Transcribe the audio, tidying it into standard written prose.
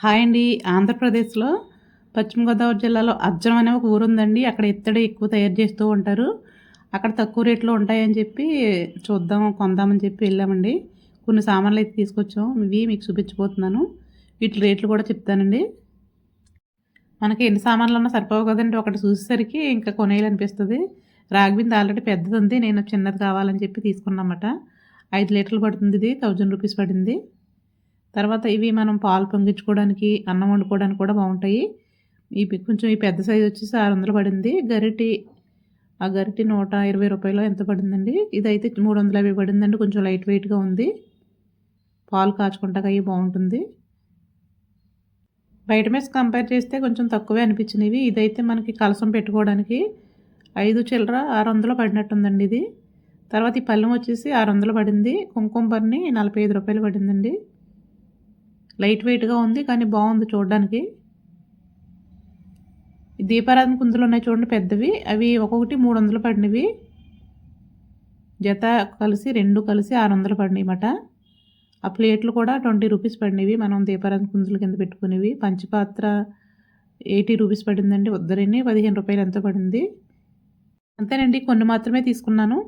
Hi అండి. ఆంధ్రప్రదేశ్‌లో పశ్చిమ గోదావరి జిల్లాలో అజ్జం అనే ఒక ఊరుందండి. అక్కడ ఇత్తడి ఎక్కువ తయారు చేస్తూ ఉంటారు. అక్కడ తక్కువ రేట్‌లో ఉంటాయని చెప్పి చూద్దాం, కొందామని చెప్పి వెళ్ళామండి. కొన్ని సామాన్లయితే తీసుకొచ్చాం. ఇవి మీకు చూపించబోతున్నాను. వీటి రేట్లు కూడా చెప్తానండి. మనకి ఎన్ని సామాన్లున్నా సరిపోవు కదండీ. ఒకటి చూసేసరికి ఇంకా కొనేయాలనిపిస్తది. రాగి బిందె ఆల్రెడీ పెద్దదుంది. నేను చిన్నది కావాలని చెప్పి తీసుకున్నానన్నమాట. 5 లీటర్లు పడుతుంది ఇది. 1000 రూపీస్ పడింది. తర్వాత ఇవి మనం పాలు పొంగించుకోవడానికి, అన్నం వండుకోవడానికి కూడా బావుంటాయి. ఇవి కొంచెం ఈ పెద్ద సైజ్ వచ్చేసి 600 పడింది. ఆ గరిటె రూ. 120 ఎంతో పడిందండి. ఇదైతే 350 పడిందండి. కొంచెం లైట్ వెయిట్‌గా ఉంది. పాలు కాచుకుంటాకి అయి బావుంటుంది. బయట మీద కంపేర్ చేస్తే కొంచెం తక్కువే అనిపించినవి. ఇదైతే మనకి కలసం పెట్టుకోవడానికి 5 చిల్లర 600 పడినట్టుందండి ఇది. తర్వాత ఈ పళ్ళెం వచ్చేసి 600 పడింది. కుంకుమ భరణి రూ. 45 పడిందండి. లైట్ వెయిట్‌గా ఉంది. కానీ బావుంది చూడడానికి. దీపారాధన కుందులు ఉన్నాయి చూడండి పెద్దవి. అవి ఒక్కొక్కటి 300 పడినవి. జత కలిసి 2 కలిసి 600 పడినాయన్నమాట. ఆ ప్లేట్లు కూడా 20 రూపీస్ పడినవి. మనం దీపారాధన కుందుల కింద పెట్టుకునేవి. పంచపాత్ర 80 రూపీస్ పడిందండి. ఉద్దరిని రూ. 15 ఎంతో పడింది. అంతేనండి. కొన్ని మాత్రమే తీసుకున్నాను.